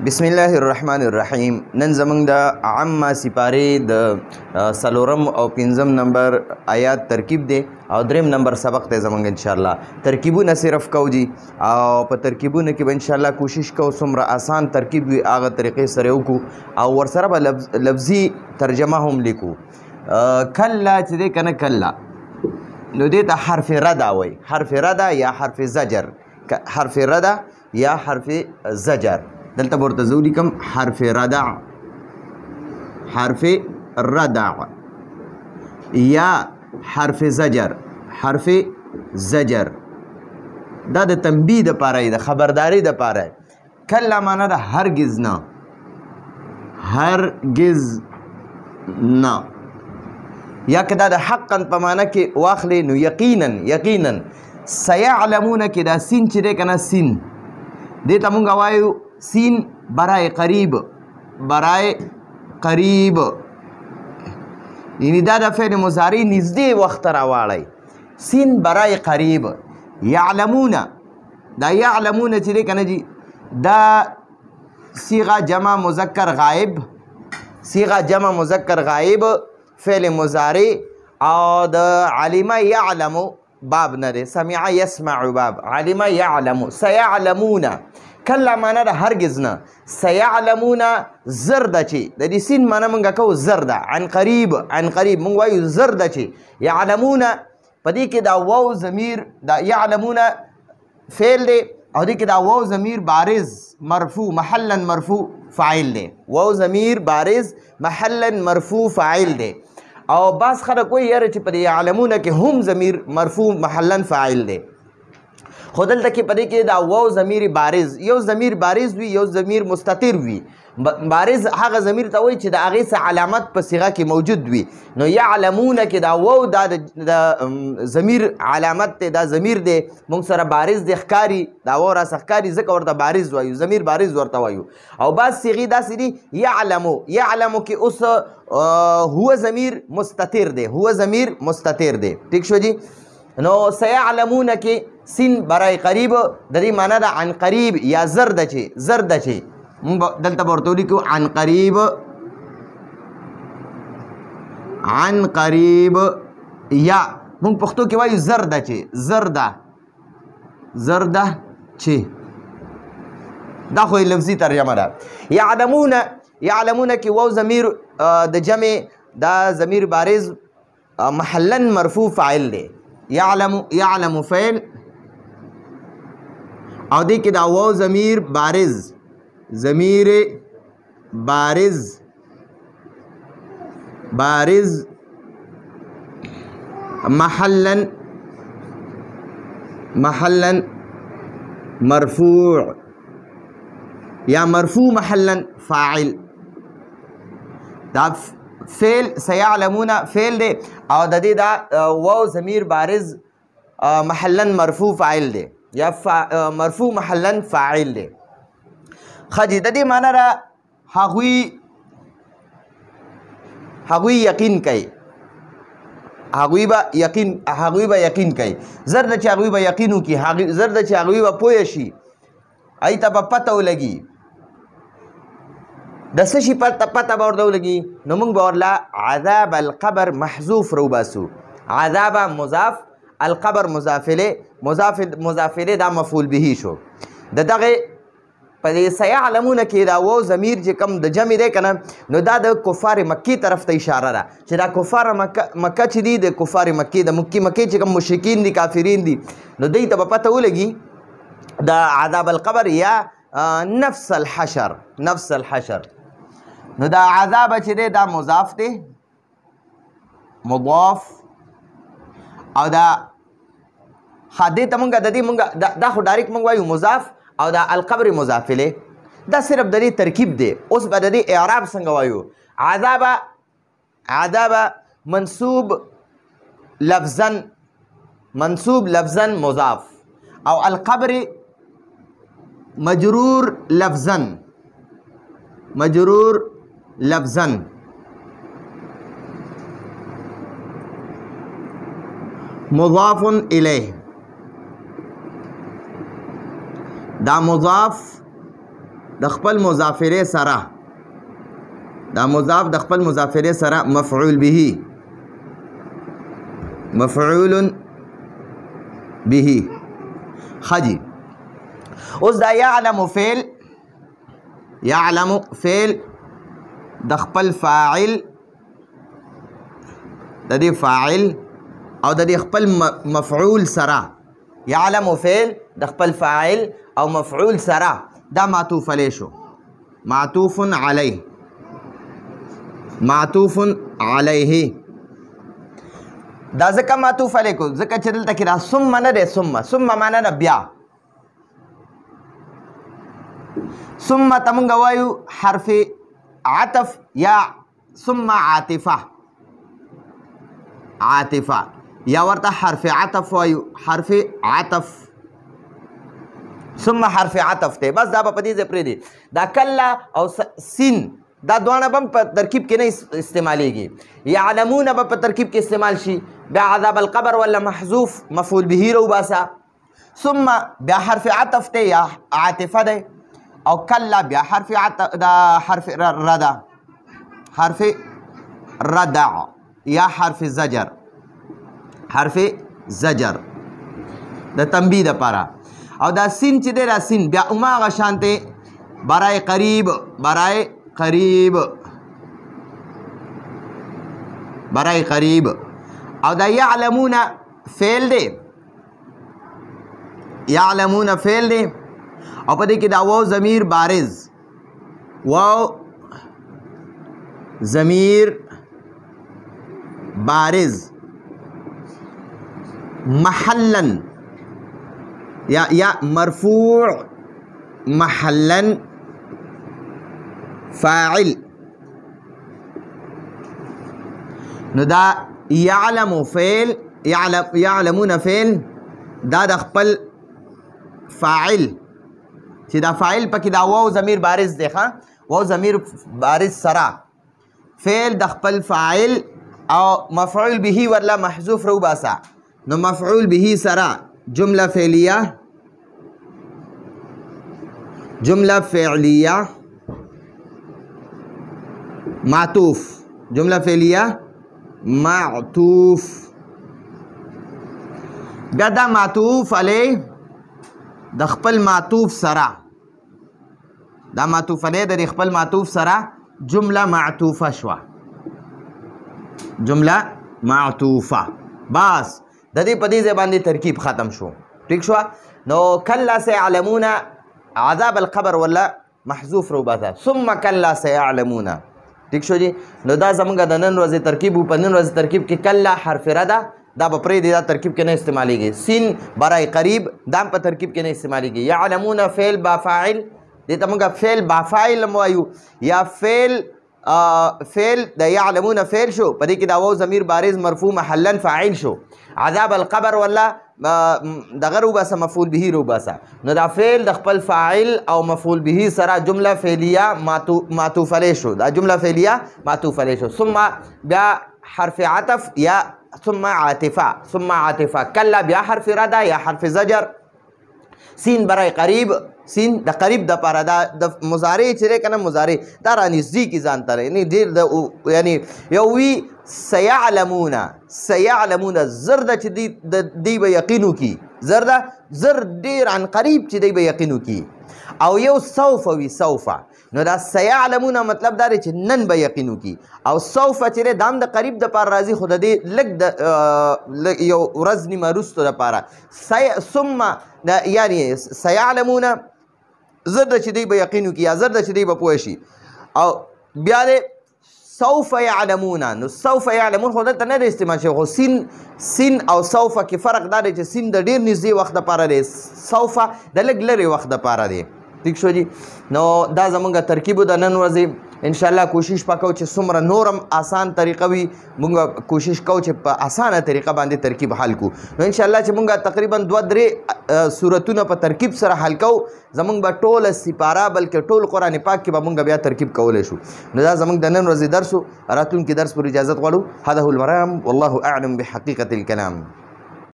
بسم الله الرحمن الرحیم. نن زمونږ د عامه سپارې د څلورم او پنځم نمبر آیات ترکیب دی او دریم نمبر سبق دی زمونږ ان شاء الله. ترکیبونه صرف کو دي او په ترکیبونه کې به ان شاء الله کوشش کوو څومره آسان ترکیب وي هغه طریقې سره وکړو او ورسره به لفظي ترجمه هم لیکو. کله چې دی کنه کله نو دې ته حرف ردا وایي، حرف ردا یا حرف زجر، حرف ردا یا حرف زجر. دلته ورته زه ولیکم حرف ردع، حرف ردع یا حرف زجر، حرف زجر. دا د تنبیه دپاره د خبرداری دپاره. کله معنا ده هرگز نه، هرگز نه. یا که دا د حقا په معنا کې واخلې نو یقینا یقینا. سیعلمونه کې دا سین چې دی که نه سین دې ته مونږ وایو سین برای قریب، برای قریب یعنی دا د فعل مضارع نږدې وخت راواړی. سین برای قریب. یعلمونه، دا یعلمونه چې دی که نه جي دا صیغه جمع مذکر غایب، صیغه جمع مذکر غایب فعل مضارع او د علمه یعلمو باب نه دی، سمع یسمع باب، علمه یعلمو. سیعلمونه کله معنا ده هرگز نه. سیعلمون زر ده چې د دې سین معنا مونږ کوو زر ده. عن قریب، عن قریب مونږ وایو زر ده چې یعلمون په دې کې دا واو ضمیر دا یعلمون فعل دی او دې کې دا واو ضمیر بارز مرفوع محلا مرفوع فاعل دی. واو ضمیر بارز محلا مرفوع فاعل دی. او بعض خلک وایي یاره چې په دې یعلمون کې هم ضمیر مرفوع محلا فاعل دی. خو دلته کې په دې کې دا واو ضمیر بارز، یو ضمیر بارز وي یو ضمیر مستتر وي. بارز هغه ضمیر ته وایي چې د هغې څه علامت په صیغه کې موجود وي. نو یعلمونه کې دا واو دا د ضمیر علامت دی، دا ضمیر دی موږ سره بارز دی ښکاري، دا واو راسه ښکاري ځکه ورته بارز وایو، ضمیر بارز ورته وایو. او بعض صیغې داسې دي یعلمو، یعلمو کې اوس هو ضمیر مستتر دی، هو ضمیر مستتر دی. ټیک شو جي. نو سیعلمونه کې سین برای قریب د دې معنا ده عن قریب یا زر ده چې زر ده چې مونږ دلته به ورته ولیکو عن قریب، عن قریب یا مونږ پښتو کې وایو زر ده چې زر ده، زر ده چې دا خو لفظي ترجمه ده. یعلمونه، یعلمونه کې واو ضمیر د جمع دا ضمیر بارز محلا مرفوع فاعل دی. یعلم، یعلم فعل او دې کې دا واو ضمیر بارز، ضمیر بارز بارز محلا محلا مرفوع یا مرفوع محلا فاعل. دا فعل سیعلمون فعل دی او د دې دا واو ضمیر بارز محلا مرفوع فاعل دی یا مرفوع محلا فاعل دی. خجی د دې معنا را هغوی یقین کوي، هغوی به یقین، هغوی به یقین کوي. زر ده چې هغوی به یقین وکړي، زر ده چې هغوی به پوه شي، هغوی ته به پته ولګي. د څه شي پته به ورته ولګي نو موږ به ورله عذاب القبر محذوف روباسو. عذاب مضاف، القبر مضافله، مضافله دا مفعول به شو. د دغه په دې سیعلمونه کې دا واو ضمیر چې کم د جمع دی که نه نو دا د کفار مکې طرف ته اشاره ده چې دا کفار مکه چې دي د کفار مکې د مکې چې کم مشرکین دي کافرین دي نو دوی ته به پته ولګي د عذاب القبر یا نفس الحشر، نفس الحشر. نو دا عذاب چې دی دا مضاف دی، مضاف او دا دې ته مونږ د دې مونږ دا خو ډایرکټ مونږ وایو مضاف او دا القبر مضاف الیه. دا صرف د دې ترکیب دی. اوس به د دې اعراب څنګه وایو؟ عذاب، عذاب منصوب لفظا، منصوب لفظا مضاف او القبر مجرور لفظا، مجرور لفظا. مضاف الیه دا مضاف د خپل مضافره سره دا مضاف د خپل مضافره سره مفعول به مفعول به خجی اوس دا یعلم فعل یعلم فعل د خپل فاعل د دې فاعل او د دې خپل مفعول سره یعلم فعل د خپل فاعل او مفعول سره دا معطوف علیه شو معطوف علیه معطوف علیه دا ځکه معطوف علیه کو ځکه چې دلته کې دا ثم نه دی ثم معنا نه بیا ثم تمنګ وایو حرف عطف یا ثم عاطفه عاطفه یا ورته حرف عطف وایو حرف عطف ثم حرف عطف ته بس دا په دې ځای پرې دی دا کلا او سین دا دوانه هم په ترکیب کې نه استعمالیږي یعلمون به په ترکیب کې استعمال شي بیا عذاب القبر ولا محذوف مفعول به رو باسا ثم بیا حرف عطف ته یا عاطفه ده او کلا بیا حرف عطف دا حرف ردا حرف ردع یا حرف زجر حرف زجر د تنبیه لپاره او دا سین چې دی دا سین بیا هماغه شانته برای قریب برای قریب برای قریب او دا یعلمون فعل دی یعلمون فعل دی او په دې کې دا واو ضمیر بارز واو ضمیر بارز محلا یا مرفوع محلا فاعل نو دا یعلم فعل یعلمون فعل دا د خپل فاعل چې دا فاعل پکې دا واو ضمیر بارز دی ښه واو ضمیر بارز سره فعل د خپل فاعل او مفعول به ورلا محذوف رو باسا نو مفعول به سره جمله فعلیه جمله فعلیه معطوف جمله فعلیه معطوف بیا دا معطوف علیه د خپل معطوف سره دا معطوف علیه د خپل معطوف سره جمله معطوفه شوه جمله معطوفه بس د دې په دې ځای باندې ترکیب ختم شو ٹھیک شو نو کلا سيعلمون عذاب القبر ولا محذوف رو باته ثم کلا سيعلمون ٹھیک شو جی نو دا زمونږ د نن ورځې ترکیب په نن ورځې ترکیب کې کلا حرف ردا دا په پرې دا ترکیب کې نه استعمالېږي سین برای قریب دا په ترکیب کې نه استعمالېږي یعلمون فعل با فاعل دې ته موږ فعل با فاعل وایو یا فعل فعل د یعلمون فعل شو په دې کې دا واو ضمیر بارز مرفوع محلا فاعل شو عذاب القبر ولا دغه رو باسه مفعول به رو باسه نو دا فعل د خپل فاعل او مفعول به سره جمله فعلیه معطوف علیه شو دا جمله فعلیه معطوف علیه شو ثم بیا حرف عطف یا ثم عاطفه کلا بیا حرف ردا یا حرف زجر سین برای قریب سین د قریب د پاره د مضارع چې کنه مضارع دا را نږدې کی ځان ته یعنی ډیر د یعنی یو وی سيعلمون زرد چې دی به یقینو کی زرد زر ډیر عن قریب چې دی به یقینو کی او یو سوف وی سوف نو دا سيعلمون مطلب دا چې نن به یقینو کی او سوف چې دام د قریب د پاره راځي خود دې لګ د یو ورځ نیمه وروسته د پاره ثم یعنی سيعلمون زرد چې دی به یقینو کی یا زرد چې دی به پوه شي او بیا دې سوف يعلمون نو سوف يعلمون خو دلته نه استعمال شي خو سین او سوف کې فرق دا دی چې سین د ډیر نږدې وخت لپاره دی سوف د لږ لرې وخت لپاره دی ٹھیک شو جی نو دا زمونږ ترکیب د نن ورځې انشاءالله کوشش پکو چې څومره نورم آسان طریقه وي مونږ کوشش کوو چې په اسانه طریقه باندې ترکیب حل کو نو انشاءالله چې مونږ تقریبا 2-3 سورتونه په ترکیب سره حل کو زمونږ به ټول سپاره بلکې ټول قرآن پاک کې به مونږ بیا ترکیب کولی شو نو دا زمونږ د نن ورځې درس راتلونکي درس پر اجازت غواړو هذا هو المرام والله اعلم بحقیقة الكلام